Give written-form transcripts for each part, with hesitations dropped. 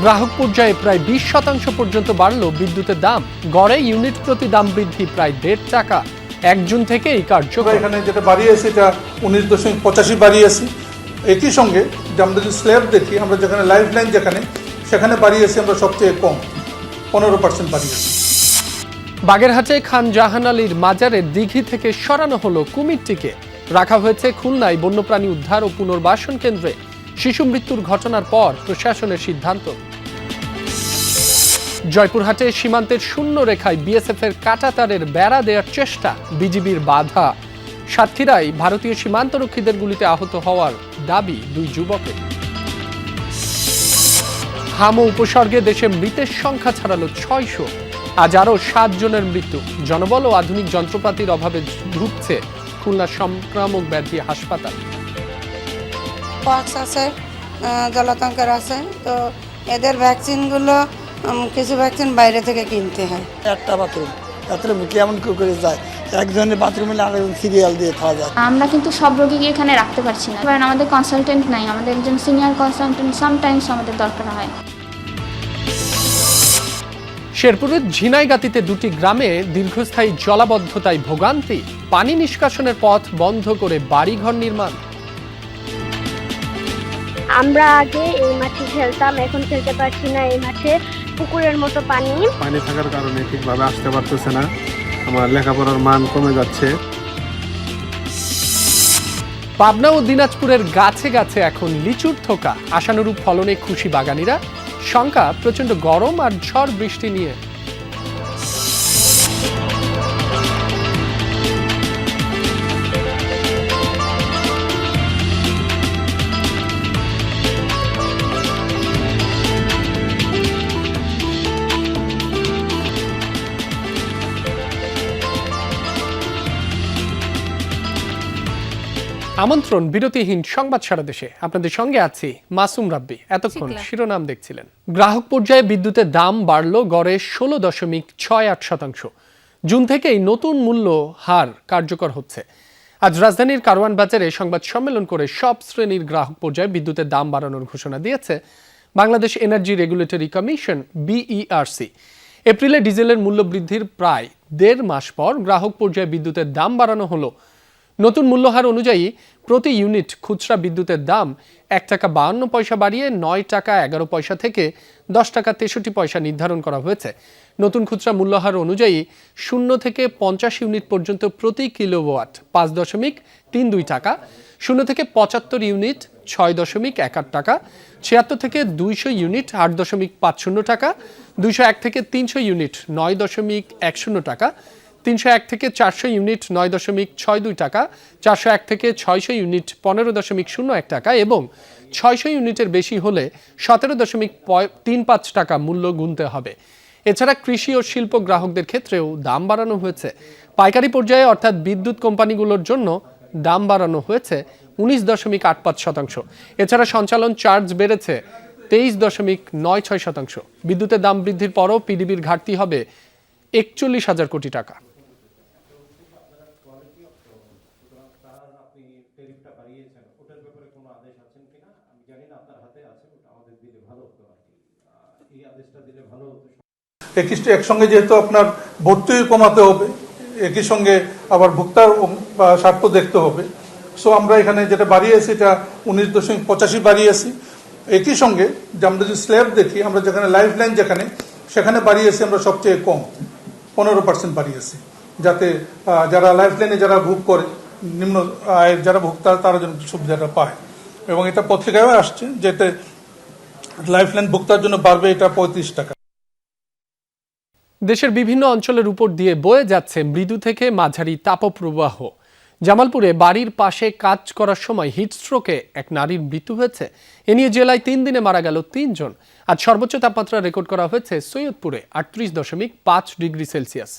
গ্রাহক পর্যায়ে প্রায় 20% পর্যন্ত বাড়ল বিদ্যুতের দাম। গড়ে ইউনিট প্রতি দাম বৃদ্ধি প্রায় 1.5 টাকা। 1 জুন থেকেই কার্যকর। এখানে যেটা বাড়িয়েছে এটা 19.85 বাড়িয়েছি। একই সঙ্গে আমরা যদি স্ল্যাব দেখি, আমরা যেখানে লাইফ লাইন সেখানে বাড়িয়েছি আমরা সবচেয়ে কম 15% বাড়িয়েছি। বাগেরহাটে খান জাহান আলীর মাজারের দিঘি থেকে সরানো হলো কুমিরটিকে। রাখা হয়েছে খুলনায় বন্যপ্রাণী উদ্ধার ও পুনর্বাসন কেন্দ্রে। শিশু মৃত্যুর ঘটনার পর প্রশাসনের সিদ্ধান্ত। জয়পুরহাটে সীমান্তের শূন্য রেখায় বিএসএফের কাঁটাতারের বেড়া দেওয়ার চেষ্টা, বিজিবির বাধা। সাতক্ষীরায় ভারতীয় সীমান্তরক্ষীদের গুলিতে আহত হওয়ার দাবি 2 যুবকের। হামো উপসর্গে দেশে মৃতের সংখ্যা ছাড়ালো 600। আজ আরও 7 জনের মৃত্যু। জনবল ও আধুনিক যন্ত্রপাতির অভাবে ঢুকছে খুলনা সংক্রামক ব্যাধি হাসপাতাল। পক্স আছে, জলাতঙ্কের আছে, তো এদের ভ্যাকসিনগুলো কিছু ভ্যাকসিন বাইরে থেকে কিনতে হয়। একটা বাথরুম কেমন করে যায়, একজনের বাথরুমে আরেকজন সিরিয়াল দিয়ে খাওয়া যায়। আমরা কিন্তু সব রোগীকে এখানে রাখতে পারছি না, কারণ আমাদের কনসালটেন্ট নাই, আমাদের একজন সিনিয়র কনসালটেন্ট সামটাইমস আমাদের দরকার হয়। শেরপুরের ঝিনাইগাতিতে 2টি গ্রামে দীর্ঘস্থায়ী জলাবদ্ধতায় ভোগান্তি। পানি নিষ্কাশনের পথ বন্ধ করে বাড়িঘর নির্মাণ। আমরা আগে এই মাঠে খেলতাম, এখন খেলতে পারছি না। এই মাঠে পুকুরের মতো পানি থাকার কারণে ঠিকভাবে আসতে পারতেছে না, আমার লেখাপড়ার মান কমে যাচ্ছে। পাবনা ও দিনাজপুরের গাছে গাছে এখন লিচুর থোকা। আশানুরূপ ফলনে খুশি বাগানীরা। শঙ্কা প্রচন্ড গরম আর ঝড় বৃষ্টি নিয়ে। আমন্ত্রণ বিরতিহীন সংবাদ সারা দেশে। আপনাদের সঙ্গে আছি মাসুম রাব্বি। এতক্ষণ শিরোনাম দেখছিলেন। গ্রাহক পর্যায়ে বিদ্যুতের দাম বাড়ল গড়ে 16.68%। জুন থেকেই নতুন মূল্য হার কার্যকর হচ্ছে। আজ রাজধানীর কারওয়ান বাজারে সংবাদ সম্মেলন করে সব শ্রেণীর গ্রাহক পর্যায়ে বিদ্যুতের দাম বাড়ানোর ঘোষণা দিয়েছে Bangladesh energy regulatory commission BERC। এপ্রিলে ডিজেলের মূল্য বৃদ্ধির প্রায় 1.5 মাস পর গ্রাহক পর্যায়ে বিদ্যুতের দাম বাড়ানো হলো। নতুন মূল্যহার অনুযায়ী প্রতি ইউনিট খুচরা বিদ্যুতের দাম 1 টাকা 52 পয়সা বাড়িয়ে 9 টাকা 11 পয়সা থেকে 10 টাকা 63 পয়সা নির্ধারণ করা হয়েছে। নতুন খুচরা মূল্যহার অনুযায়ী 0 থেকে 50 ইউনিট পর্যন্ত প্রতি কিলোওয়াট 5.32 টাকা, 0 থেকে 75 ইউনিট 6.18 টাকা, 76 থেকে 200 ইউনিট 8.50 টাকা, 201 থেকে 300 ইউনিট 9.10 টাকা, 301 থেকে 400 ইউনিট 9.62 টাকা, 401 থেকে 600 ইউনিট 15.01 টাকা এবং 600 ইউনিটের বেশি হলে 17.35 টাকা মূল্য গুনতে হবে। এছাড়া কৃষি ও শিল্প গ্রাহকদের ক্ষেত্রেও দাম বাড়ানো হয়েছে। পাইকারি পর্যায়ে অর্থাৎ বিদ্যুৎ কোম্পানিগুলোর জন্য দাম বাড়ানো হয়েছে 19.85%। এছাড়া সঞ্চালন চার্জ বেড়েছে 23.96%। বিদ্যুতের দাম বৃদ্ধির পরও পিডিবির ঘাটতি হবে 41,000 কোটি টাকা। একসঙ্গে যেহেতু আপনার ভর্তি কমাতে হবে, একই সঙ্গে আবার ভোক্তার স্বার্থ দেখতে হবে। সো আমরা এখানে যেটা বাড়িয়েছি এটা 19.85 বাড়িয়েছি। একই সঙ্গে আমরা যদি স্ল্যাব দেখি, আমরা যেখানে লাইফ লাইন সেখানে বাড়িয়েছি আমরা সবচেয়ে কম 15% বাড়িয়েছি, যাতে যারা লাইফ লাইনে যারা ভোগ করে, নিম্ন আয়ের যারা ভোক্তা তারা যেন সুবিধাটা পায়। এবং এটা পত্রিকায় আসছে যেতে লাইফ লাইন ভোক্তার জন্য বাড়বে এটা 35 টাকা। দেশের বিভিন্ন অঞ্চলের উপর দিয়ে বয়ে যাচ্ছে মৃদু থেকে মাঝারি তাপপ্রবাহ। জামালপুরে বাড়ির পাশে কাজ করার সময় হিটস্ট্রোকে এক নারীর মৃত্যু হয়েছে। এ নিয়ে জেলায় 3 দিনে মারা গেল 3 জন। আজ সর্বোচ্চ তাপমাত্রা রেকর্ড করা হয়েছে সৈয়দপুরে 38.5 ডিগ্রি সেলসিয়াস।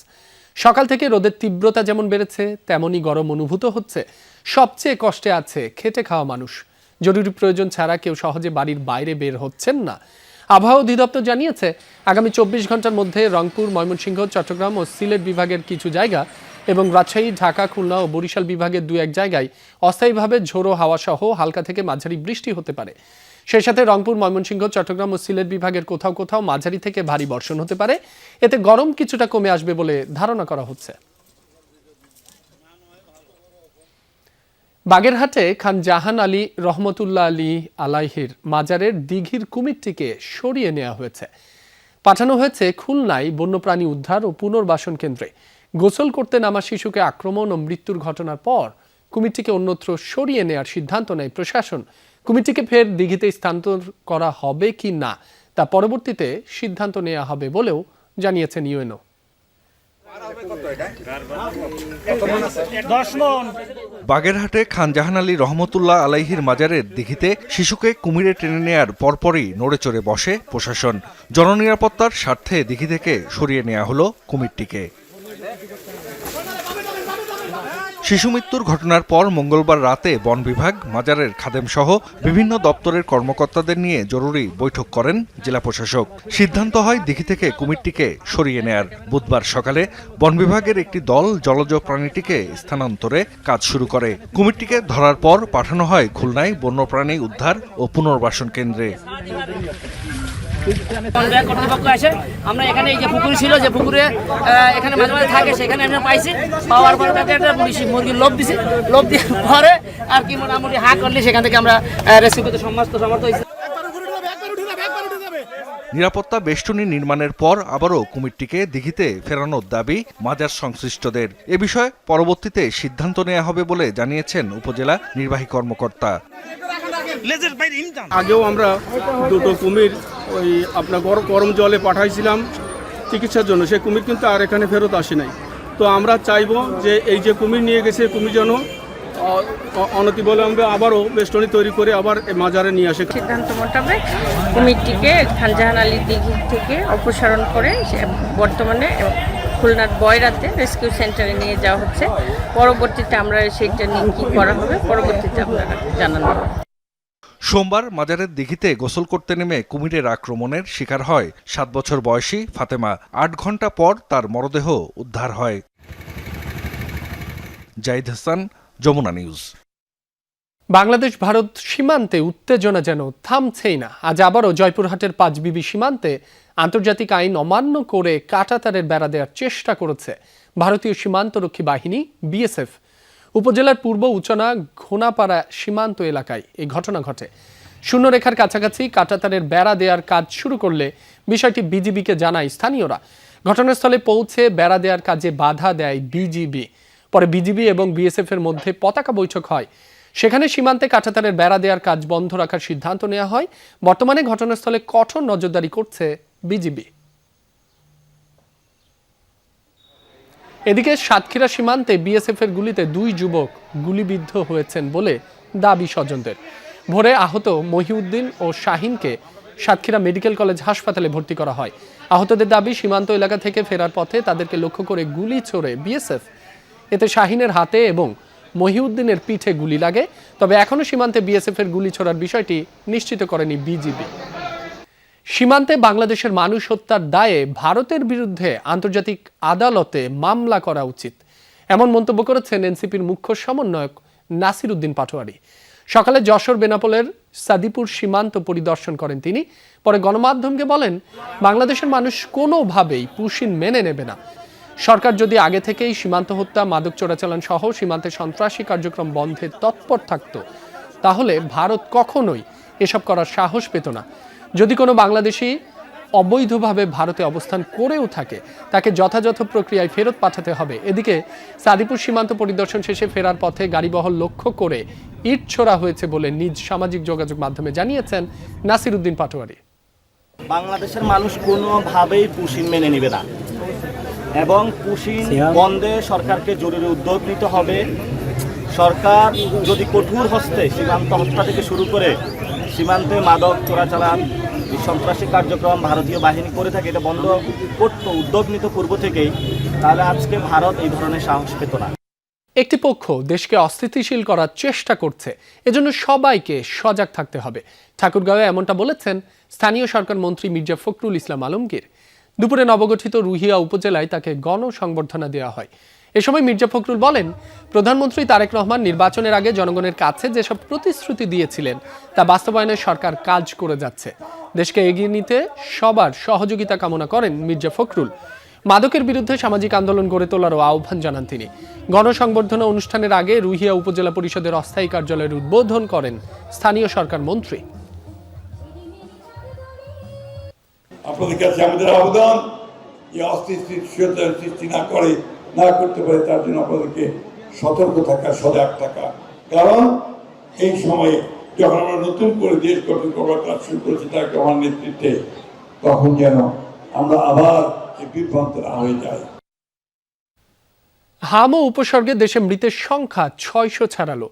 সকাল থেকে রোদের তীব্রতা যেমন বেড়েছে তেমনই গরম অনুভূত হচ্ছে। সবচেয়ে কষ্টে আছে খেটে খাওয়া মানুষ। জরুরি প্রয়োজন ছাড়া কেউ সহজে বাড়ির বাইরে বের হচ্ছেন না। আবহাওয়া অধিদপ্তর জানিয়েছে আগামী 24 ঘন্টার মধ্যে রংপুর, ময়মনসিংহ, চট্টগ্রাম ও সিলেট বিভাগের কিছু জায়গা এবং রাজশাহী, ঢাকা, খুলনা ও বরিশাল বিভাগের 2-1 জায়গায় অস্থায়ীভাবে ঝোড়ো হাওয়া সহ হালকা থেকে মাঝারি বৃষ্টি হতে পারে। সেই সাথে রংপুর, ময়মনসিংহ, চট্টগ্রাম ও সিলেট বিভাগের কোথাও কোথাও মাঝারি থেকে ভারী বর্ষণ হতে পারে। এতে গরম কিছুটা কমে আসবে বলে ধারণা করা হচ্ছে। বাগেরহাটে খান জাহান আলী রহমতুল্লাহ আলী আলাইহির মাজারের দিঘির কুমিরটিকে সরিয়ে নেওয়া হয়েছে। পাঠানো হয়েছে খুলনায় বন্যপ্রাণী উদ্ধার ও পুনর্বাসন কেন্দ্রে। গোসল করতে নামা শিশুকে আক্রমণ ও মৃত্যুর ঘটনার পর কুমিরটিকে অন্যত্র সরিয়ে নেওয়ার সিদ্ধান্ত নেয় প্রশাসন। কুমিরটিকে ফের দিঘিতে স্থানান্তর করা হবে কি না তা পরবর্তীতে সিদ্ধান্ত নেওয়া হবে বলেও জানিয়েছেন ইউএনও। বাগেরহাটে খান জাহান আলী রহমতুল্লাহ আলাইহির মাজারের দিঘিতে শিশুকে কুমিরে টেনে নেয়ার পরপরই নড়েচড়ে বসে প্রশাসন। জননিরাপত্তার স্বার্থে দিঘি থেকে সরিয়ে নেওয়া হলো কুমিরটিকে। শিশু মৃত্যুর ঘটনার পর মঙ্গলবার রাতে বন বিভাগ, মাজারের খাদেম সহ বিভিন্ন দপ্তরের কর্মকর্তাদের নিয়ে জরুরি বৈঠক করেন জেলা প্রশাসক। সিদ্ধান্ত হয় দিঘি থেকে কুমিরটিকে সরিয়ে নেয়ার। বুধবার সকালে বন বিভাগের একটি দল জলজ প্রাণীটিকে স্থানান্তরে কাজ শুরু করে। কুমিরটিকে ধরার পর পাঠানো হয় খুলনায় বন্যপ্রাণী উদ্ধার ও পুনর্বাসন কেন্দ্রে। কর্তৃপক্ষ এসে আমরা এখানে এই যে পুকুর ছিল, যে পুকুরে এখানে মাঝে মাঝে থাকে, সেখানে আমরা পাইছি। পাওয়ার পরে তাকে একটা মুরগির লোভ দিছি। লোভ দিয়ে পরে আর কি মোটামুটি হা করলে সেখান থেকে আমরা রেস্কিউ করতে সমস্ত হয়েছে। নিরাপত্তা বেষ্টনী নির্মাণের পর আবারও কুমিরটিকে দিঘিতে ফেরানোর দাবি মাজার সংশ্লিষ্টদের। এ বিষয়ে পরবর্তীতে সিদ্ধান্ত নেওয়া হবে বলে জানিয়েছেন উপজেলা নির্বাহী কর্মকর্তা। আগেও আমরা দুটো কুমির ওই আপনার গরম জলে পাঠাইছিলাম চিকিৎসার জন্য, সেই কুমির কিন্তু আর এখানে ফেরত আসে নাই। তো আমরা চাইবো যে এই যে কুমির নিয়ে গেছে, কুমির যেন অনতিবিলম্বে আবারও বেষ্টনী তৈরি করে আবার মাজারে নিয়ে আসে। সিদ্ধান্ত মোতাবেক কুমিরটিকে খান জাহান আলী দিঘি থেকে অপসারণ করে বর্তমানে খুলনার বয়রাতে রেস্কিউ সেন্টারে নিয়ে যাওয়া হচ্ছে। পরবর্তীতে আমরা সেটা নিয়ে কী করা হবে পরবর্তীতে আপনারা জানানো হবে। সোমবার মাজারের দিঘিতে গোসল করতে নেমে কুমিরের আক্রমণের শিকার হয় 7 বছর বয়সী ফাতেমা। 8 ঘন্টা পর তার মরদেহ উদ্ধার হয়। জাহিদ হাসান, যমুনা নিউজ। বাংলাদেশ ভারত সীমান্তে উত্তেজনা যেন থামছেই না। আজ আবারও জয়পুরহাটের 5 বিবি সীমান্তে আন্তর্জাতিক আইন অমান্য করে কাঁটাতারের বেড়া দেওয়ার চেষ্টা করেছে ভারতীয় সীমান্তরক্ষী বাহিনী বিএসএফ। উপজেলার পূর্ব উচনা ঘোনাপাড়া সীমান্ত এলাকায় এই ঘটনা ঘটে। শূন্যরেখার কাছাকাছি কাঁটাতারের বেড়া দেওয়ার কাজ শুরু করলে বিষয়টি বিজিবিকে জানায় স্থানীয়রা। ঘটনাস্থলে পৌঁছে বেড়া দেওয়ার কাজে বাধা দেয় বিজিবি। পরে বিজিবি এবং বিএসএফ এর মধ্যে পতাকা বৈঠক হয়। সেখানে সীমান্তে কাঁটাতারের বেড়া দেওয়ার কাজ বন্ধ রাখার সিদ্ধান্ত নেওয়া হয়। বর্তমানে ঘটনাস্থলে কঠোর নজরদারি করছে বিজিবি। এদিকে সাতক্ষীরা সীমান্তে বিএসএফ এর গুলিতে 2 যুবক গুলিবিদ্ধ হয়েছেন বলে দাবি স্বজনদের। ভোরে আহত মহিউদ্দিন ও শাহিনকে সাতক্ষীরা মেডিকেল কলেজ হাসপাতালে ভর্তি করা হয়। আহতদের দাবি, সীমান্ত এলাকা থেকে ফেরার পথে তাদেরকে লক্ষ্য করে গুলি ছোড়ে বিএসএফ। এতে শাহিনের হাতে এবং মহিউদ্দিনের পিঠে গুলি লাগে। তবে এখনও সীমান্তে বিএসএফ এর গুলি ছোড়ার বিষয়টি নিশ্চিত করেনি বিজিবি। সীমান্তে বাংলাদেশের মানুষ হত্যার দায়ে ভারতের বিরুদ্ধে আন্তর্জাতিক আদালতে মামলা করা উচিত, এমন মন্তব্য করেছেন এনসিপির মুখ্য সমন্বয়ক নাসির উদ্দিন পাটোয়ারি। সকালে যশোর বেনাপোলের সাদিপুর সীমান্ত পরিদর্শন করেন তিনি। পরে গণমাধ্যমকে বলেন, বাংলাদেশের মানুষ কোনোভাবেই পুশিন মেনে নেবে না। সরকার যদি আগে থেকেই সীমান্ত হত্যা, মাদক চোরাচালান সহ সীমান্তে সন্ত্রাসী কার্যক্রম বন্ধে তৎপর থাকত, তাহলে ভারত কখনোই এসব করার সাহস পেত না। যদি কোনো বাংলাদেশি অবৈধভাবে ভারতে অবস্থান করেও থাকে, তাকে যথাযথ প্রক্রিয়ায় ফেরত পাঠাতে হবে। এদিকে সাদিপুর সীমান্ত পরিদর্শন শেষে ফেরার পথে গাড়িবহর লক্ষ্য করে ইট ছোড়া হয়েছে বলে নিজ সামাজিক যোগাযোগ মাধ্যমে জানিয়েছেন নাসির উদ্দিন পাটোয়ারি। বাংলাদেশের মানুষ কোনোভাবেই পুশিন মেনে নেবে না এবং পুশিন বন্ধে সরকারকে জরুরি উদ্যোগ নিতে হবে। সরকার যদি কঠোর হস্তে সীমান্ত হত্যা থেকে শুরু করে সীমান্তে মাদক চোরাচালান, সন্ত্রাসী কার্যক্রম ভারতীয় বাহিনী করে থাকে, এটা বন্ধ করতে উদ্যোগ নিত পূর্ব থেকেই, তাহলে আজকে ভারত এই ধরনের সাহস পেত না। একটি পক্ষ দেশকে অস্থিতিশীল করার চেষ্টা করছে, এজন্য সবাইকে সজাগ থাকতে হবে। ঠাকুরগাঁওয়ে এমনটা বলেছেন স্থানীয় সরকার মন্ত্রী মির্জা ফখরুল ইসলাম আলমগীর। দুপুরে নবগঠিত রুহিয়া উপজেলায় তাকে গণসংবর্ধনা দেওয়া হয়। এ সময় মির্জা ফখরুল বলেন, প্রধানমন্ত্রী তারেক রহমান নির্বাচনের আগে জনগণের কাছে যেসব প্রতিশ্রুতি দিয়েছিলেন তা বাস্তবায়নে সরকার কাজ করে যাচ্ছে। দেশকে এগিয়ে নিতে সবার সহযোগিতা কামনা করেন মির্জা ফখরুল। মাদকের বিরুদ্ধে সামাজিক আন্দোলন গড়ে তোলারও আহ্বান জানান তিনি। গণসংবর্ধনা অনুষ্ঠানের আগে রুহিয়া উপজেলা পরিষদের অস্থায়ী কার্যালয়ের উদ্বোধন করেন স্থানীয় সরকার মন্ত্রী। আপনাদের কাছে আমাদের আবেদন, যে অস্থিতিশীলতা সৃষ্টি না করতে পারে তার জন্য আপনাদেরকে সতর্ক থাকা, সজাগ থাকা। কারণ এই সময়ে যখন আমরা নতুন করে দেশ গঠন করবার কাজ শুরু করেছি তার আমার নেতৃত্বে, তখন যেন আমরা আবার বিভ্রান্ত না হয়ে যাই। হাম ও উপসর্গে দেশে মৃতের সংখ্যা 600 ছাড়ালো।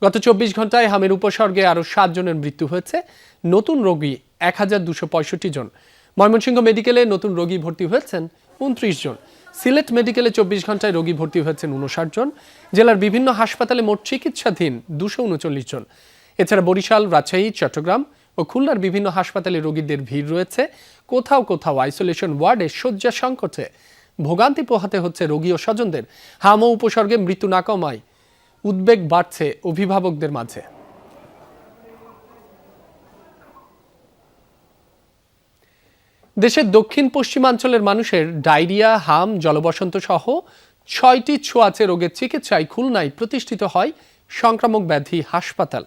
গত 24 ঘন্টায় হামের উপসর্গে আরও 7 জনের মৃত্যু হয়েছে। নতুন রোগী 1265 জন। ময়মনসিংহ মেডিকেলে নতুন রোগী ভর্তি হয়েছেন 29 জন। সিলেট মেডিকেলে 24 ঘন্টায় রোগী ভর্তি হয়েছেন 59 জন। জেলার বিভিন্ন হাসপাতালে মোট চিকিৎসাধীন 239 জন। এছাড়া বরিশাল, রাজশাহী, চট্টগ্রাম ও খুলনার বিভিন্ন হাসপাতালে রোগীদের ভিড় রয়েছে। কোথাও কোথাও আইসোলেশন ওয়ার্ডে শয্যা সংকটে ভোগান্তি পোহাতে হচ্ছে রোগী ও স্বজনদের। হাম ও উপসর্গে মৃত্যু না কমায় উদ্বেগ বাড়ছে অভিভাবকদের মাঝে। দেশের দক্ষিণ পশ্চিমাঞ্চলের মানুষের ডায়রিয়া, হাম, জলবসন্ত সহ 6টি ছোঁয়াচে রোগের চিকিৎসায় খুলনায় প্রতিষ্ঠিত হয় সংক্রামক ব্যাধি হাসপাতাল।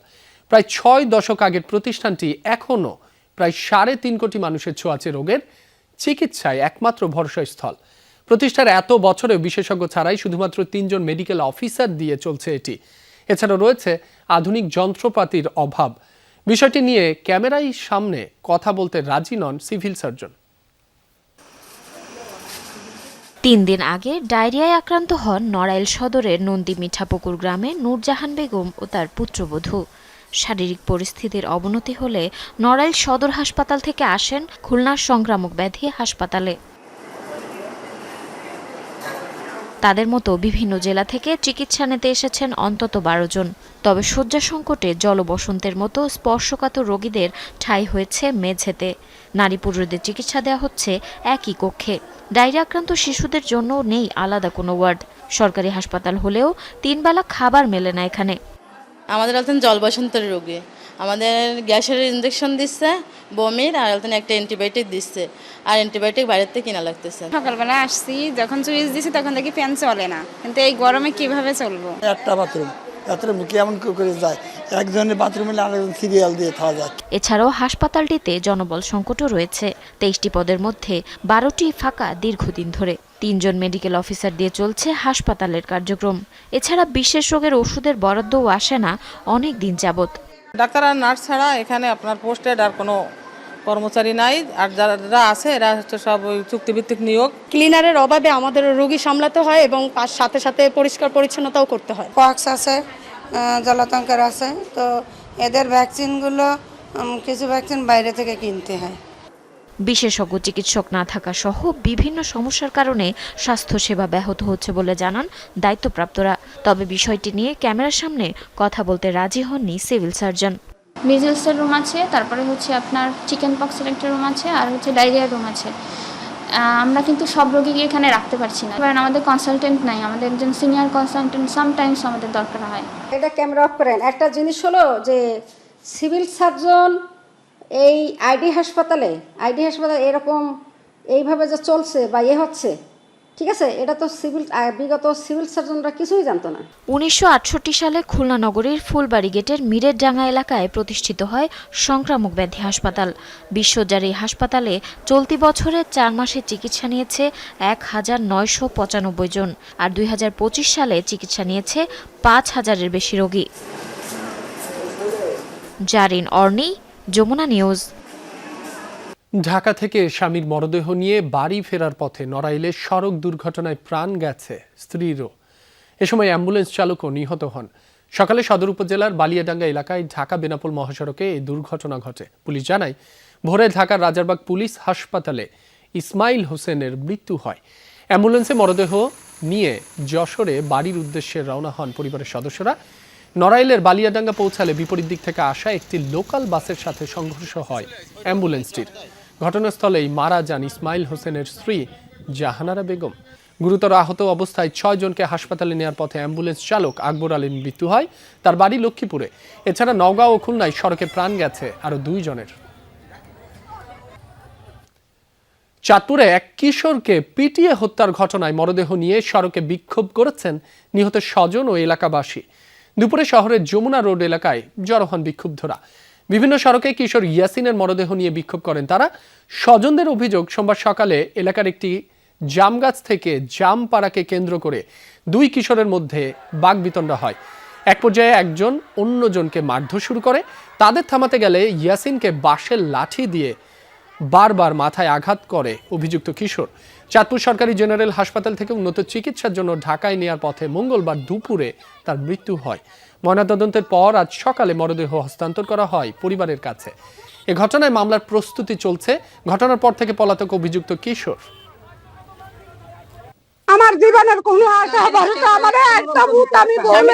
প্রায় 6 দশক আগের প্রতিষ্ঠানটি এখনও প্রায় 3.5 কোটি মানুষের ছোঁয়াচে রোগের চিকিৎসায় একমাত্র ভরসাস্থল। প্রতিষ্ঠার এত বছরে বিশেষজ্ঞ ছাড়াই শুধুমাত্র 3 জন মেডিকেল অফিসার দিয়ে চলছে এটি। এছাড়া রয়েছে আধুনিক যন্ত্রপাতির অভাব। বিষয়টি নিয়ে ক্যামেরায় সামনে কথা বলতে রাজি নন সিভিল সার্জন। 3 দিন আগে ডায়রিয়ায় আক্রান্ত হন নড়াইল সদরের নন্দী মিঠাপুকুর গ্রামের নূরজাহান বেগম ও তার পুত্রবধূ। শারীরিক পরিস্থিতির অবনতি হলে নড়াইল সদর হাসপাতাল থেকে আসেন খুলনার সংক্রামক ব্যাধি হাসপাতালে। তাদের মতো বিভিন্ন জেলা থেকে চিকিৎসা নিতে এসেছেন অন্তত 12 জন। তবে শয্যা সংকটে জলবসন্তের মতো স্পর্শকাতর রোগীদের ঠাঁই হয়েছে মেঝেতে। নারী পুরুষদের চিকিৎসা দেওয়া হচ্ছে একই কক্ষে। ডায়রিয়া আক্রান্ত শিশুদের জন্য নেই আলাদা কোনো ওয়ার্ড। সরকারি হাসপাতাল হলেও 3 বেলা খাবার মেলে না এখানে। আমাদের জলবসন্তের রোগী, আমাদের গ্যাসের ইনজেকশন দিচ্ছে, বমির, আর একটা অ্যান্টিবায়োটিক দিচ্ছে, আর অ্যান্টিবায়োটিক বাইরের থেকে কিনা লাগতেছে। সকালবেলা আসছি, যখন সুইচ দিছি তখন দেখি ফ্যান চলে না, কিন্তু এই গরমে কিভাবে চলবো? একটা বাথরুম কেমন করে যায়, একজনের বাথরুমে আরেকজন সিরিয়াল দিয়ে খাওয়া যায়। এছাড়াও হাসপাতালটিতে জনবল সংকটও রয়েছে। 23টি পদের মধ্যে 12টি ফাঁকা দীর্ঘদিন ধরে। 3 জন মেডিকেল অফিসার দিয়ে চলছে হাসপাতালের কার্যক্রম। এছাড়া বিশেষ রোগের ওষুধের বরাদ্দও আসে না অনেক দিন যাবত। ডাক্তার আর নার্স ছাড়া এখানে আপনার পোস্টেড আর কোনো কর্মচারী নাই, আর যারা আছে এরা হচ্ছে সব ওই চুক্তিভিত্তিক নিয়োগ। ক্লিনারের অভাবে আমাদের রোগী সামলাতে হয় এবং তার সাথে সাথে পরিষ্কার পরিচ্ছন্নতাও করতে হয়। পক্স আছে, জলাতঙ্কের আছে, তো এদের ভ্যাকসিনগুলো কিছু ভ্যাকসিন বাইরে থেকে কিনতে হয়। বিশেষজ্ঞ চিকিৎসক না থাকা সহ বিভিন্ন সমস্যার কারণে স্বাস্থ্যসেবা ব্যাহত হচ্ছে বলে জানান দায়িত্বপ্রাপ্তরা। তবে বিষয়টি নিয়ে ক্যামেরার সামনে কথা বলতে রাজি হননি সিভিল সার্জন। মিজলসের রুম আছে, তারপরে হচ্ছে আপনার চিকেন পক্সের একটা রুম আছে, আর হচ্ছে ডায়রিয়ার রুম আছে। আমরা কিন্তু সব রোগীকে এখানে রাখতে পারছি না, কারণ আমাদের কনসালটেন্ট নাই। আমাদের একজন সিনিয়র কনসালটেন্ট সামটাইমস আমাদের দরকার হয়। এটা ক্যামেরা অফ করেন। একটা জিনিস হলো যে সিভিল সার্জন এই আইডি হাসপাতালে এরকম এইভাবে যে চলছে বা হচ্ছে, ঠিক আছে, এটা তো বিগত সিভিল সার্জনরা কিছুই জানতো না। 1968 সালে খুলনা নগরীর ফুলবাড়ি গেটের মিরেরডাঙ্গা এলাকায় প্রতিষ্ঠিত হয় সংক্রামক ব্যাধি হাসপাতাল। বিশ্বজার এই হাসপাতালে চলতি বছরে 4 মাসে চিকিৎসা নিয়েছে 1995 জন, আর 2025 সালে চিকিৎসা নিয়েছে 5000-এর বেশি রোগী। জারিন অর্নি, যমুনা নিউজ। ঢাকা থেকে স্বামীর মরদেহ নিয়ে বাড়ি ফেরার পথে নড়াইলে সড়ক দুর্ঘটনায় প্রাণ গেছে স্ত্রীরও। এ সময় অ্যাম্বুলেন্স চালকও নিহত হন। সকালে সদর উপজেলার বালিয়াডাঙ্গা এলাকায় ঢাকা বেনাপোল মহাসড়কে এই দুর্ঘটনা ঘটে। পুলিশ জানায়, ভোরে ঢাকার রাজারবাগ পুলিশ হাসপাতালে ইসমাইল হোসেনের মৃত্যু হয়। অ্যাম্বুলেন্সে মরদেহ নিয়ে যশোরে বাড়ির উদ্দেশ্যে রওনা হন পরিবারের সদস্যরা। নড়াইলের বালিয়াডাঙ্গা পৌঁছালে বিপরীত দিক থেকে আসা একটি লোকাল বাসের সাথে সংঘর্ষ হয় অ্যাম্বুলেন্সটির। ঘটনাস্থলেই মারা যান ইসমাইল হোসেনের স্ত্রী জাহানারা বেগম। গুরুতর আহত অবস্থায় 6 জনকে হাসপাতালে নেওয়ার পথে অ্যাম্বুলেন্স চালক আকবর আলীর মৃত্যু হয়। তার বাড়ি লক্ষ্মীপুরে। এছাড়া নওগাঁ ও খুলনায় সড়কে প্রাণ গেছে আরও 2 জনের। চাঁদপুরে এক কিশোরকে পিটিয়ে হত্যার ঘটনায় মরদেহ নিয়ে সড়কে বিক্ষোভ করেছেন নিহত স্বজন ও এলাকাবাসী। দুপুরে শহরের যমুনা রোড এলাকায় জড়ো হন বিক্ষুব্ধরা। বিভিন্ন সড়কে কিশোর ইয়াসিনের মরদেহ নিয়ে বিক্ষোভ করেন তারা। স্বজনদের অভিযোগ, সোমবার সকালে এলাকার একটি জাম গাছ থেকে জাম পাড়াকে কেন্দ্র করে 2 কিশোরের মধ্যে বাকবিতণ্ডা হয়। এক পর্যায়ে একজন অন্যজনকে মারধর শুরু করে। তাদের থামাতে গেলে ইয়াসিনকে বাঁশের লাঠি দিয়ে বারবার মাথায় আঘাত করে অভিযুক্ত কিশোর। চাঁদপুর সরকারি জেনারেল হাসপাতাল থেকে উন্নত চিকিৎসার জন্য ঢাকায় নেওয়ার পথে মঙ্গলবার দুপুরে তার মৃত্যু হয়। ময়নাতদন্তের পর আজ সকালে মরদেহ হস্তান্তর করা হয় পরিবারের কাছে। এ ঘটনায় মামলার প্রস্তুতি চলছে। ঘটনার পর থেকে পলাতক অভিযুক্ত কিশোর। আমার জীবনের কোনো আশা ভরসা আমার একটা বুক আমি বলে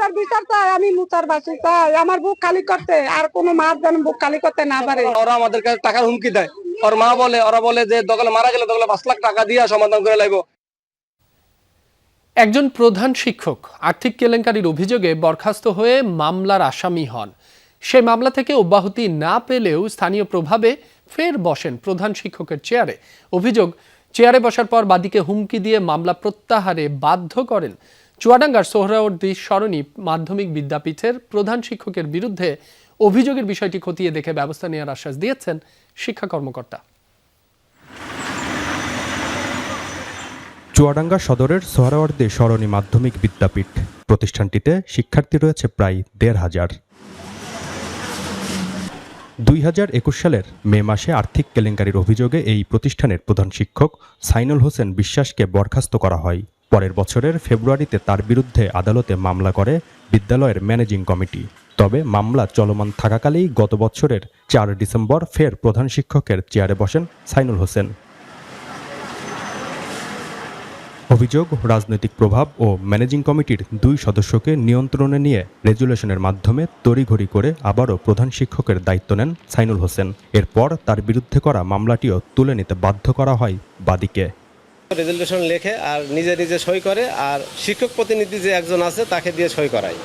আর বিচার চাই, আমি মুতার বাসি চাই, আমার বুক খালি করতে আর কোনো মা যেন বুক খালি করতে না পারে। ওরা আমাদের কাছে টাকার হুমকি দেয়। ওর মা বলে, ওরা বলে যে দোকানে মারা গেলে দোকানে 5 লাখ টাকা দিয়ে সমাধান করে লাইব। একজন প্রধান শিক্ষক আর্থিক কেলেঙ্কারির অভিযোগে বরখাস্ত হয়ে মামলার আসামি হন। সেই মামলা থেকে অব্যাহতি না পেলেও স্থানীয় প্রভাবে ফের বসেন প্রধান শিক্ষকের চেয়ারে। অভিযোগ, চেয়ারে বসার পর বাদীকে হুমকি দিয়ে মামলা প্রত্যাহারে বাধ্য করেন। চুয়াডাঙ্গার সোহরাওয়ার্দী সরণি মাধ্যমিক বিদ্যাপীঠের প্রধান শিক্ষকের বিরুদ্ধে অভিযোগের বিষয়টি খতিয়ে দেখে ব্যবস্থা নেওয়ার আশ্বাস দিয়েছেন শিক্ষা কর্মকর্তা। চুয়াডাঙ্গা সদরের সোহরাওয়ার্দী সরণি মাধ্যমিক বিদ্যাপীঠ প্রতিষ্ঠানটিতে শিক্ষার্থী রয়েছে প্রায় 1,500। 2021 সালের মে মাসে আর্থিক কেলেঙ্কারির অভিযোগে এই প্রতিষ্ঠানের প্রধান শিক্ষক সাইনুল হোসেন বিশ্বাসকে বরখাস্ত করা হয়। পরের বছরের ফেব্রুয়ারিতে তার বিরুদ্ধে আদালতে মামলা করে বিদ্যালয়ের ম্যানেজিং কমিটি। তবে মামলা চলমান থাকাকালেই গত বছরের 4 ডিসেম্বর ফের প্রধান শিক্ষকের চেয়ারে বসেন সাইনুল হোসেন। অভিযোগ, রাজনৈতিক প্রভাব ও ম্যানেজিং কমিটির 2 সদস্যকে নিয়ন্ত্রণে নিয়ে রেজুলেশনের মাধ্যমে তড়িঘড়ি করে আবারও প্রধান শিক্ষকের দায়িত্ব নেন সাইনুল হোসেন। এরপর তার বিরুদ্ধে করা মামলাটিও তুলে নিতে বাধ্য করা হয় বাদীকে। রেজুলেশন লেখে আর নিজে নিজে সই করে, আর শিক্ষক প্রতিনিধি যে একজন আছে তাকে দিয়ে সই করায়।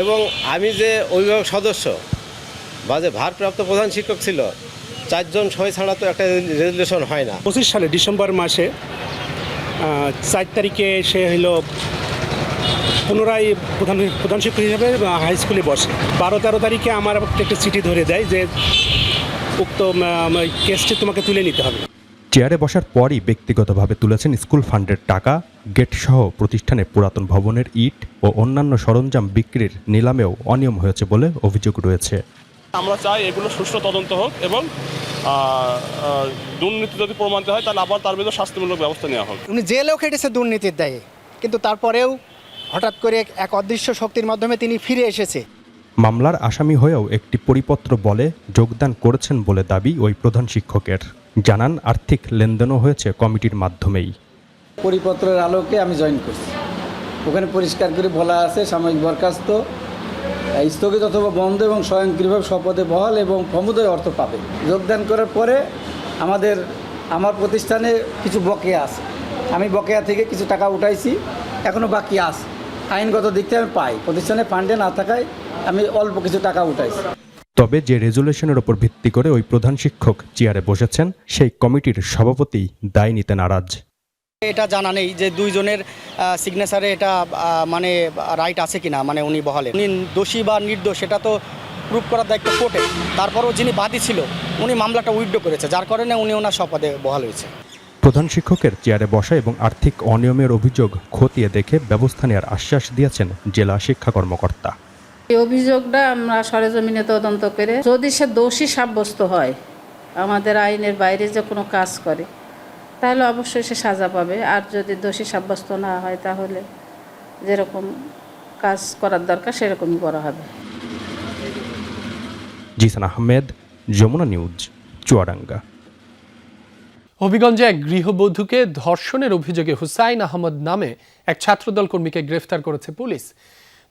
এবং আমি যে অভিভাবক সদস্য বা যে ভারপ্রাপ্ত প্রধান শিক্ষক ছিল, 4 জন সই ছাড়া তো একটা রেজুলেশন হয় না। 25 সালে ডিসেম্বর মাসে 4 তারিখে সে হলো পুনরায় প্রধান শিক্ষক হিসেবে হাই স্কুলে বসে। 12-13 তারিখে আমার একটা চিঠি ধরে দেয় যে উক্ত কেসটি তোমাকে তুলে নিতে হবে। চেয়ারে বসার পরই ব্যক্তিগতভাবে তুলেছেন স্কুল ফান্ডের টাকা, গেটসহ প্রতিষ্ঠানের পুরাতন ভবনের ইট ও অন্যান্য সরঞ্জাম বিক্রির নিলামেও অনিয়ম হয়েছে বলে অভিযোগ রয়েছে। আমরা চাই এগুলো সুষ্ঠু তদন্ত হোক এবং দুর্নীতি যদি প্রমাণিত হয় তাহলে আবার তার বিরুদ্ধে শাস্তিমূলক ব্যবস্থা নেওয়া হোক। উনি জেলেও খেটেছে দুর্নীতির দায়ে, কিন্তু তারপরেও হঠাৎ করে এক অদৃশ্য শক্তির মাধ্যমে তিনি ফিরে এসেছে। মামলার আসামি হয়েও একটি পরিপত্র বলে যোগদান করেছেন বলে দাবি ওই প্রধান শিক্ষকের। জানান, আর্থিক লেনদেনও হয়েছে কমিটির মাধ্যমেই। পরিপত্রের আলোকে আমি জয়েন করছি। ওখানে পরিষ্কার করে বলা আছে সাময়িক বরখাস্ত, স্থগিত অথবা বন্ধ এবং স্বয়ংক্রিয়ভাবে শপথে বহাল এবং সমুদয় অর্থ পাবে। যোগদান করার পরে আমার প্রতিষ্ঠানে কিছু বকেয়া আছে, আমি বকেয়া থেকে কিছু টাকা উঠাইছি, এখনও বাকি আছে। আইনগত দিক থেকে আমি পাই, প্রতিষ্ঠানে ফান্ডে না থাকায় আমি অল্প কিছু টাকা উঠাইছি। তবে যে রেজুলেশনের ওপর ভিত্তি করে ওই প্রধান শিক্ষক চেয়ারে বসেছেন, সেই কমিটির সভাপতি দায় নিতে নারাজ। এটা জানা নেই যে 2 জনের সিগনেচারে এটা মানে রাইট আছে কিনা, মানে উনি বহালে উনি দোষী বা নির্দোষ সেটা তো প্রুভ করার দায়িত্ব কোর্টে। তারপরও যিনি বাদী ছিল উনি মামলাটা উইথড্র করেছে, যার কারণে উনি ওনার শপথে বহাল হয়েছে। প্রধান শিক্ষকের চেয়ারে বসা এবং আর্থিক অনিয়মের অভিযোগ খতিয়ে দেখে ব্যবস্থা নেওয়ার আশ্বাস দিয়েছেন জেলা শিক্ষা কর্মকর্তা। এই অভিযোগটা আমরা সরেজমিনে তদন্ত করে যদি সে দোষী সাব্যস্ত হয়, আমাদের আইনের বাইরে যে কোনো কাজ করে, তাহলে অবশ্যই সে সাজা পাবে। আর যদি দোষী সাব্যস্ত না হয় তাহলে যেরকম কাজ করার দরকার সেরকমই করা হবে। জিসান আহমেদ, যমুনা নিউজ, চুয়াডাঙ্গা। হবিগঞ্জে এক গৃহবধূকে ধর্ষণের অভিযোগে হুসাইন আহমদ নামে এক ছাত্রদল কর্মীকে গ্রেফতার করেছে পুলিশ।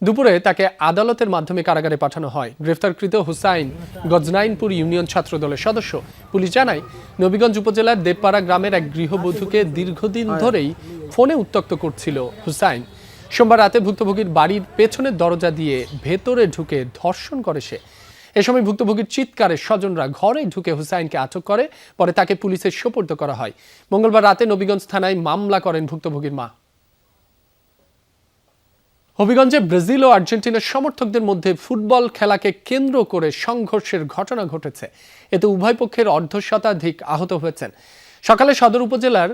দুপুরে তাকে আদালতের মাধ্যমে কারাগারে পাঠানো হয়। গ্রেফতারকৃত হুসাইন গজনাইনপুর ইউনিয়ন ছাত্র দলের সদস্য। পুলিশ জানায়, নবীগঞ্জ উপজেলার দেবপাড়া গ্রামের এক গৃহবধূকে দীর্ঘদিন ধরেই ফোনে উত্ত্যক্ত করছিল হুসাইন। সোমবার রাতে ভুক্তভোগীর বাড়ির পেছনের দরজা দিয়ে ভেতরে ঢুকে ধর্ষণ করে সে। এ সময় ভুক্তভোগীর চিৎকারে স্বজনরা ঘরে ঢুকে হুসাইনকে আটক করে, পরে তাকে পুলিশের সোপর্দ করা হয়। মঙ্গলবার রাতে নবীগঞ্জ থানায় মামলা করেন ভুক্তভোগীর মা। হবিগঞ্জে ব্রাজিল ও আর্জেন্টিনার সমর্থকদের মধ্যে ফুটবল খেলাকে কেন্দ্র করে সংঘর্ষের ঘটনা ঘটেছে। এতে উভয় পক্ষের অর্ধশতাধিক আহত হয়েছেন। সকালে সদর উপজেলার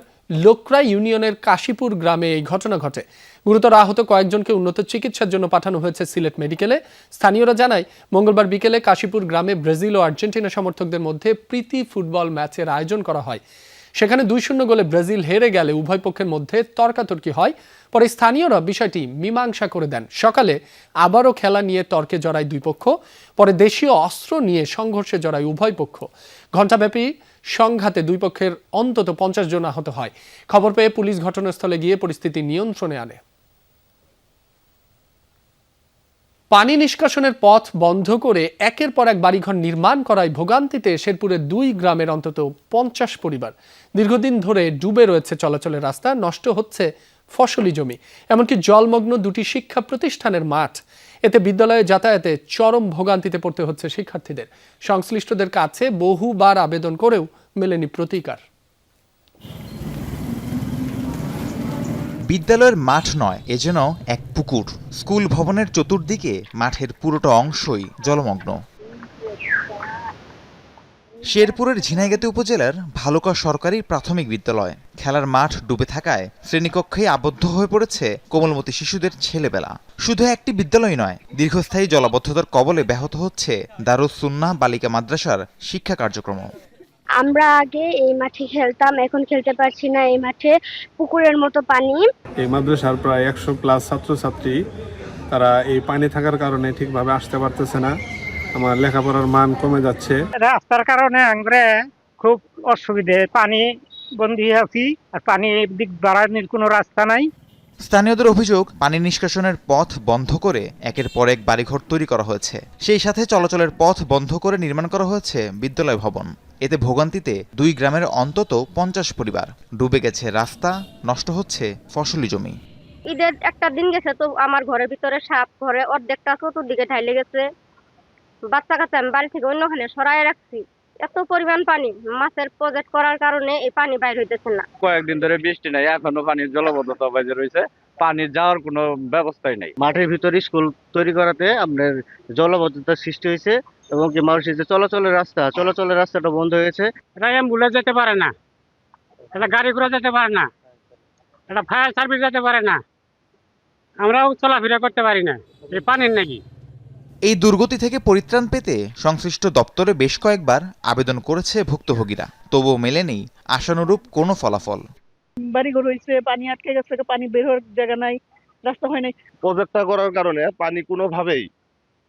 লোকরা ইউনিয়নের কাশীপুর গ্রামে এই ঘটনা ঘটে। গুরুতর আহত কয়েকজনকে উন্নত চিকিৎসার জন্য পাঠানো হয়েছে সিলেট মেডিকেলে। স্থানীয়রা জানায়, মঙ্গলবার বিকেলে কাশীপুর গ্রামে ব্রাজিল ও আর্জেন্টিনা সমর্থকদের মধ্যে প্রীতি ফুটবল ম্যাচের আয়োজন করা হয়। সেখানে 2-0 গোলে ব্রাজিল হেরে গেলে উভয় পক্ষের মধ্যে তর্কাতর্কি হয়। পরে স্থানীয়রা বিষয়টি মীমাংসা করে দেন। সকালে আবারও খেলা নিয়ে তর্কে জড়ায় দুই পক্ষ। পরে দেশীয় অস্ত্র নিয়ে সংঘর্ষে জড়ায় উভয় পক্ষ। ঘণ্টাব্যাপী সংঘাতে দুই পক্ষের অন্তত 50 জন আহত হয়। খবর পেয়ে পুলিশ ঘটনাস্থলে গিয়ে পরিস্থিতি নিয়ন্ত্রণে আনে। পানি নিষ্কাশনের পথ বন্ধ করে একের পর এক বাড়িঘর নির্মাণ করায় ভোগান্তিতে শেরপুরের 2 গ্রামের অন্তত 50 পরিবার। দীর্ঘদিন ধরে ডুবে রয়েছে চলাচলের রাস্তা, নষ্ট হচ্ছে ফসলি জমি, এমনকি জলমগ্ন 2টি শিক্ষা প্রতিষ্ঠানের মাঠ। এতে বিদ্যালয়ে যাতায়াতে চরম ভোগান্তিতে পড়তে হচ্ছে শিক্ষার্থীদের। সংশ্লিষ্টদের কাছে বহুবার আবেদন করেও মেলেনি প্রতিকার। বিদ্যালয়ের মাঠ নয়, এ যেন এক পুকুর। স্কুল ভবনের চতুর্দিকে মাঠের পুরোটা অংশই জলমগ্ন। শেরপুরের ঝিনাইগাতি উপজেলার ভালুকা সরকারি প্রাথমিক বিদ্যালয়। খেলার মাঠ ডুবে থাকায় শ্রেণীকক্ষে আবদ্ধ হয়ে পড়েছে কোমলমতি শিশুদের ছেলেবেলা। শুধু একটি বিদ্যালয় নয়, দীর্ঘস্থায়ী জলাবদ্ধতার কবলে ব্যাহত হচ্ছে দারুস সুন্নাহ বালিকা মাদ্রাসার শিক্ষা কার্যক্রম। আমরা আগে এই মাঠে খেলতাম, এখন খেলতে পারছি না। এই মাঠে পুকুরের মতো পানি। এই মাদ্রাসার প্রায় 100+ ছাত্রছাত্রী, তারা এই পানি থাকার কারণে ঠিকভাবে আসতে পারতেছে না। আমার লেখাপড়ার মান কমে যাচ্ছে। রাস্তার কারণে আমরা খুব অসুবিধে, পানি বন্দী আছি, আর পানি দিক বাড়ানোর কোনো রাস্তা নাই। স্থানীয়দের অভিযোগ, পানি নিষ্কাশনের পথ বন্ধ করে একের পর এক বাড়িঘর তৈরি করা হয়েছে। সেই সাথে চলাচলের পথ বন্ধ করে নির্মাণ করা হয়েছে বিদ্যালয় ভবন। এতে ভোগান্তিতে 2 গ্রামের অন্তত 50 পরিবার। ডুবে গেছে রাস্তা, নষ্ট হচ্ছে ফসলি জমি। ঈদের একটা দিন গেছে তো আমার ঘরের ভিতরে সাপ, ঘরে অর্ধেকটা চতুর্দিকে ঢাইলে গেছে। বাচ্চা কাচ্চা আমি বাড়ি থেকে অন্যখানে সরাই রাখছি। এত পরিমাণ পানি, মাছের প্রজেক্ট করার কারণে এই পানি বাইর হইতেছে না। কয়েকদিন ধরে বৃষ্টি নাই, এখনো পানির জলবদ্ধতা বাজে রয়েছে। পানি যাওয়ার কোনো ব্যবস্থাই নেই। মাঠের ভিতরে স্কুল তৈরি করাতে আপনার জলবদ্ধতার সৃষ্টি হয়েছে এবং কি মানুষের যে চলাচলের রাস্তাটা বন্ধ হয়েছে। এটা অ্যাম্বুলেন্স যেতে পারে না, এটা গাড়ি ঘোড়া যেতে পারে না, এটা ফায়ার সার্ভিস যেতে পারে না, আমরাও চলাফেরা করতে পারি না এই পানির নাকি। এই দুর্গতি থেকে পরিত্রাণ পেতে সংশ্লিষ্ট দপ্তরে বেশ কয়েকবার আবেদন করেছে ভুক্তভোগীরা, তবুও মেলেনি আশানুরূপ কোনো ফলাফল। বাড়িঘর হয়েছে, পানি আটকে গেছে, পানি বের হওয়ার জায়গা নাই, রাস্তা হয় নাই। প্রজেক্টটা করার কারণে পানি কোনোভাবেই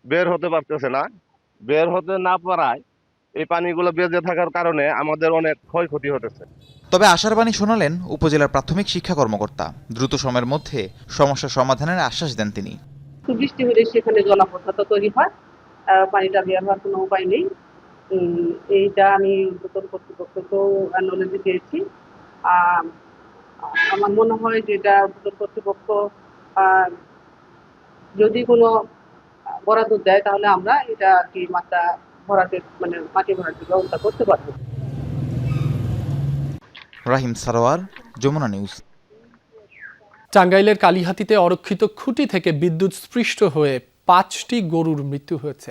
বের হতে পারতেছে না। বের হতে না পারায় এই পানিগুলো বেজে থাকার কারণে আমাদের অনেক ক্ষয়ক্ষতি হতেছে। তবে আশার বাণী শোনালেন উপজেলার প্রাথমিক শিক্ষা কর্মকর্তা। দ্রুত সময়ের মধ্যে সমস্যা সমাধানের আশ্বাস দেন তিনি। বৃষ্টি হলে সেখানে জলাবদ্ধতা তৈরি হয়, পানিটা বের হওয়ার কোনো উপায় নেই। এইটা আমি নতুন কর্তৃপক্ষকেও নলেজ দিয়েছি। আমার মনে হয় যে এটা নতুন কর্তৃপক্ষ যদি কোনো বরাদ্দ দেয় তাহলে আমরা এটা কি মাটি ভরাটের ব্যবস্থা করতে পারবো। রাহিম সারোয়ার, যমুনা নিউজ। টাঙ্গাইলের কালিহাতীতে অরক্ষিত খুঁটি থেকে বিদ্যুৎ স্পৃষ্ট হয়ে 5টি গরুর মৃত্যু হয়েছে।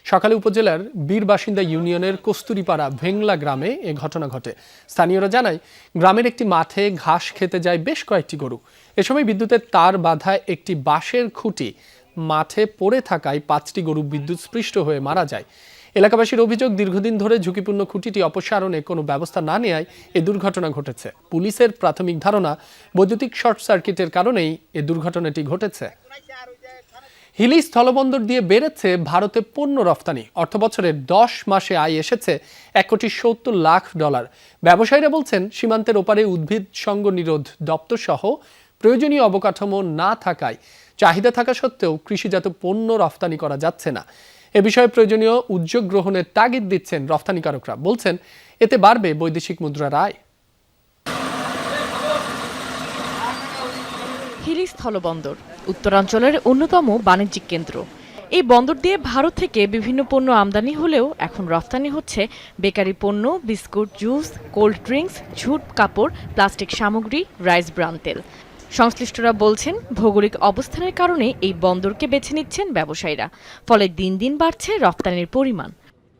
সকালে উপজেলার বীরবাসিন্দা ইউনিয়নের কস্তুরীপাড়া ভেংলা গ্রামে এ ঘটনা ঘটে। স্থানীয়রা জানায়, গ্রামের একটি মাঠে ঘাস খেতে যায় বেশ কয়েকটি গরু। এ সময় বিদ্যুতের তার বাঁধা একটি বাঁশের খুঁটি মাঠে পড়ে থাকায় 5টি গরু বিদ্যুৎ স্পৃষ্ট হয়ে মারা যায়। এলাকাবাসীর অভিযোগ, দীর্ঘদিন ধরে ঝুঁকিপূর্ণ খুঁটিটি অপসারণে কোনো ব্যবস্থা না নেওয়ায় এ দুর্ঘটনা ঘটেছে। পুলিশের প্রাথমিক ধারণা, বৈদ্যুতিক শর্ট সার্কিটের কারণেই এ দুর্ঘটনাটি ঘটেছে। হিলি স্থলবন্দর দিয়ে বেড়েছে ভারতে পণ্য রফতানি। অর্থবছরের 10 মাসে আয় এসেছে $1,70,00,000। ব্যবসায়ীরা বলছেন, সীমান্তের ওপারে উদ্ভিদ সঙ্গ নিরোধ দপ্তর সহ প্রয়োজনীয় অবকাঠামো না থাকায় চাহিদা থাকা সত্ত্বেও কৃষিজাত পণ্য রফতানি করা যাচ্ছে না। এ বিষয়ে প্রয়োজনীয় উদ্যোগ গ্রহণের তাগিদ দিচ্ছেন রফতানিকারকরা। বলছেন এতে বাড়বে বৈদেশিক মুদ্রার আয়। হিলি স্থলবন্দর উত্তরাঞ্চলের অন্যতম বাণিজ্যিক কেন্দ্র। এই বন্দর দিয়ে ভারত থেকে বিভিন্ন পণ্য আমদানি হলেও এখন রফতানি হচ্ছে বেকারি পণ্য, বিস্কুট, জুস, কোল্ড ড্রিঙ্কস, ঝুট কাপড়, প্লাস্টিক সামগ্রী, রাইস ব্রান তেল। সংশ্লিষ্টরা বলছেন ভৌগোলিক অবস্থানের কারণে এই বন্দরকে বেছে নিচ্ছেন ব্যবসায়ীরা, ফলে দিন দিন বাড়ছে রফতানির পরিমাণ।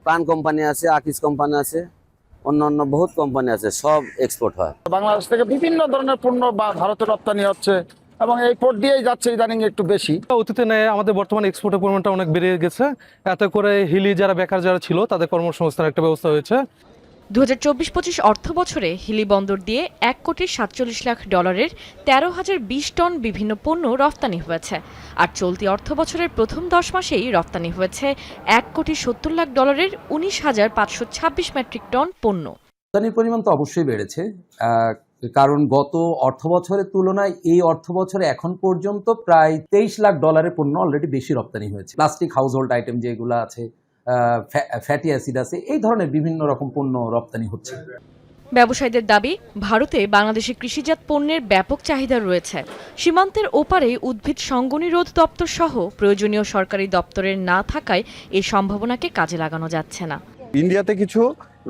পান কোম্পানি আছে, আকিস কোম্পানি আছে, অন্যান্য বহুত কোম্পানি আছে, সব এক্সপোর্ট হয়। বাংলাদেশ থেকে বিভিন্ন ধরনের পণ্য ভারতে রপ্তানি হচ্ছে এবং এই পোর্ট দিয়েই যাচ্ছে ইদানিং একটু বেশি। অতীতে নেয় আমাদের বর্তমানে এক্সপোর্টের পরিমাণটা অনেক বেড়ে গেছে। এতে করে হিলি যারা বেকার যারা ছিল তাদের কর্মসংস্থানের একটা ব্যবস্থা হয়েছে। 2024-25 অর্থ বছরে হিলি বন্দর দিয়ে $1.47 লাখ 13,020 টন বিভিন্ন পণ্য রফতানি হয়েছে। আর চলতি অর্থ বছরের প্রথম 10 মাসেই রফতানি হয়েছে $1.70 লাখ 19,526 মেট্রিক টন পণ্য। রপ্তানির পরিমাণ তো অবশ্যই বেড়েছে, কারণ গত অর্থ বছরের তুলনায় এই অর্থ বছরে এখন পর্যন্ত প্রায় $23 লাখ পণ্য অলরেডি বেশি রপ্তানি হয়েছে। প্লাস্টিক হাউসহোল্ড আইটেম যেগুলো আছে, ফ্যাটি অ্যাসিড আছে, এই ধরনের বিভিন্ন রকম পণ্য রপ্তানি হচ্ছে। ব্যবসায়ীদের দাবি, ভারতে বাংলাদেশি কৃষিজাত পণ্যের ব্যাপক চাহিদা রয়েছে। সীমান্তের ওপারে উদ্ভিদ সঙ্গনিরোধ দপ্তর সহ প্রয়োজনীয় সরকারি দপ্তরের না থাকায় এই সম্ভাবনাকে কাজে লাগানো যাচ্ছে না। ইন্ডিয়াতে কিছু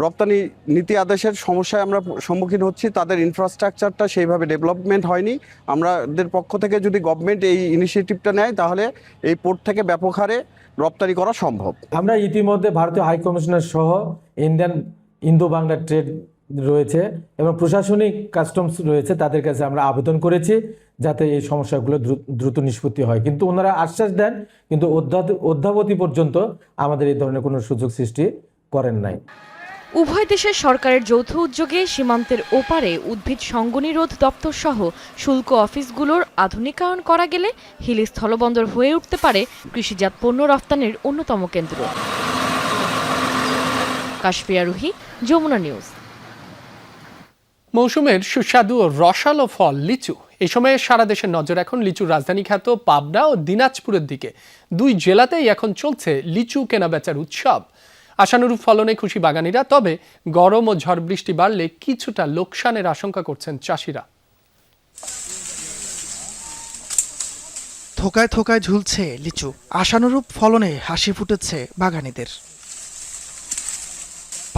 রপ্তানি নীতি আদেশের সমস্যায় আমরা সম্মুখীন হচ্ছি। তাদের ইনফ্রাস্ট্রাকচারটা সেইভাবে ডেভেলপমেন্ট হয়নি। আমাদের পক্ষ থেকে যদি গভর্নমেন্ট এই ইনিশিয়েটিভটা নেয় তাহলে এই পোর্ট থেকে ব্যাপক হারে রপ্তানি করা সম্ভব। আমরা ইতিমধ্যে ভারতীয় হাই কমিশনার সহ ইন্দো বাংলা ট্রেড রয়েছে এবং প্রশাসনিক কাস্টমস রয়েছে, তাদের কাছে আমরা আবেদন করেছি যাতে এই সমস্যাগুলো দ্রুত নিষ্পত্তি হয়। কিন্তু ওনারা আশ্বাস দেন, কিন্তু অদ্যাবধি পর্যন্ত আমাদের এই ধরনের কোনো সুযোগ সৃষ্টি করেন নাই। উভয় দেশের সরকারের যৌথ উদ্যোগে সীমান্তের ওপারে উদ্ভিদ সঙ্গনিরোধ দপ্তর সহ শুল্ক অফিসগুলোর আধুনিকায়ন করা গেলে হিলি স্থলবন্দর হয়ে উঠতে পারে কৃষিজাত পণ্য রফতানির অন্যতম কেন্দ্র। কাশফিয়া রুহি, যমুনা নিউজ। মৌসুমের সুস্বাদু ও রসালো ফল লিচু। এই সময়ে সারা দেশের নজর এখন লিচুর রাজধানী খ্যাত পাবনা ও দিনাজপুরের দিকে। দুই জেলাতেই এখন চলছে লিচু কেনাবেচার উৎসব। আশানুরূপ ফলনে খুশি বাগানীরা, তবে গরম ও ঝড় বৃষ্টি বাড়লে কিছুটা লোকসানের আশঙ্কা করছেন চাষিরা। থোকায় থোকায় ঝুলছে লিচু, আশানুরূপ ফলনে হাসি ফুটেছে বাগানীদের।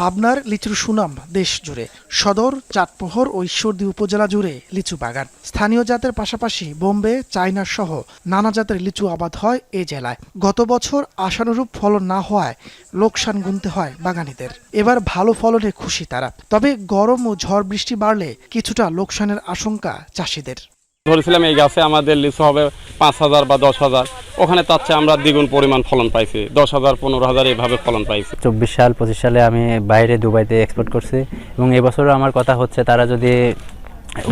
পাবনার লিচুর সুনাম দেশ জুড়ে। সদর, চাটমোহর ও ঈশ্বরদী উপজেলা জুড়ে লিচু বাগান। স্থানীয় জাতের পাশাপাশি বোম্বে, চায়না সহ নানা জাতের লিচু আবাদ হয় এ জেলায়। গত বছর আশানুরূপ ফলন না হওয়ায় লোকসান গুনতে হয় বাগানীদের। এবার ভালো ফলনে খুশি তারা, তবে গরম ও ঝড় বৃষ্টি বাড়লে কিছুটা লোকসানের আশঙ্কা চাষিদের। ধরেছিলাম এই গাছে আমাদের লিচু হবে 5,000 বা 10,000, ওখানে তার চেয়ে আমরা দ্বিগুণ পরিমাণ ফলন পাইছি, 10,000 15,000 এইভাবে ফলন পাইছি। 24-25 সালে আমি বাইরে দুবাইতে এক্সপোর্ট করছি এবং এবছরও আমার কথা হচ্ছে তারা যদি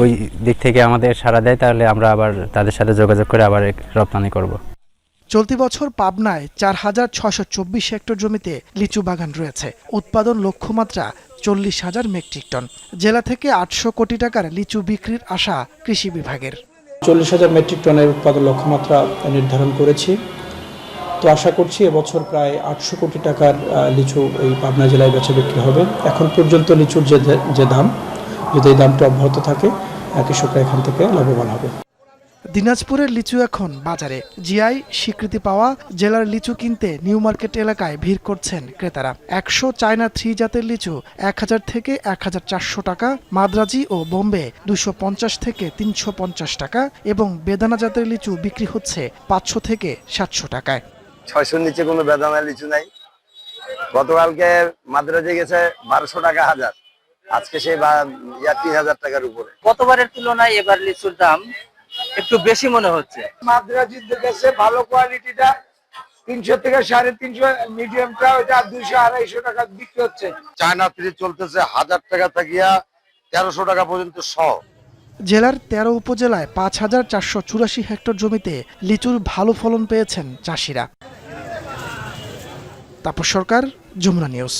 ওই দিক থেকে আমাদের সাড়া দেয় তাহলে আমরা আবার তাদের সাথে যোগাযোগ করে আবার রপ্তানি করব। চলতি বছর পাবনায় 4,624 হেক্টর জমিতে লিচু বাগান রয়েছে। উৎপাদন লক্ষ্যমাত্রা 40,000 মেট্রিক টন। জেলা থেকে 800 কোটি টাকার লিচু বিক্রির আশা কৃষি বিভাগের। 40,000 মেট্রিক টনের উৎপাদন লক্ষ্যমাত্রা নির্ধারণ করেছি। তো আশা করছি এবছর প্রায় 800 কোটি টাকার লিচু এই পাবনা জেলায় বেচা বিক্রি হবে। এখন পর্যন্ত লিচুর যে দাম, যদি এই দামটা অব্যাহত থাকে কৃষকরা এখান থেকে লাভবান হবে। দিনাজপুরের লিচু এখন বাজারে। জিআই স্বীকৃতি পাওয়া জেলার লিচু কিনতে নিউ মার্কেট এলাকায় ভিড় করছেন ক্রেতারা। 100 চায়না 3 জাতের লিচু 1000 থেকে 1400 টাকা, মাদ্রাজি ও বোম্বে 250 থেকে 350 টাকা এবং বেদানা জাতের লিচু বিক্রি হচ্ছে 500 থেকে 700 টাকায়। 600 নিচে কোনো বেদানা লিচু নাই। গতকালকে মাদ্রাজি গেছে 1200 টাকা হাজার, আজকে সেই 3000 টাকার উপরে। গতবারের তুলনায় এবার লিচুর দাম একটু বেশি মনে হচ্ছে। মাদ্রাজির কাছে ভালো কোয়ালিটিটা 300 থেকে 350, মিডিয়ামটা ওটা 200-250 টাকা বিক্রি হচ্ছে। চায়না 3 চলতেছে 1000 টাকা থেকে 1300 টাকা পর্যন্ত সহ। জেলার 13 উপজেলায় 5,484 হেক্টর জমিতে লিচুর ভালো ফলন পেয়েছেন চাষিরা। তাপস সরকার, যমুনা নিউজ।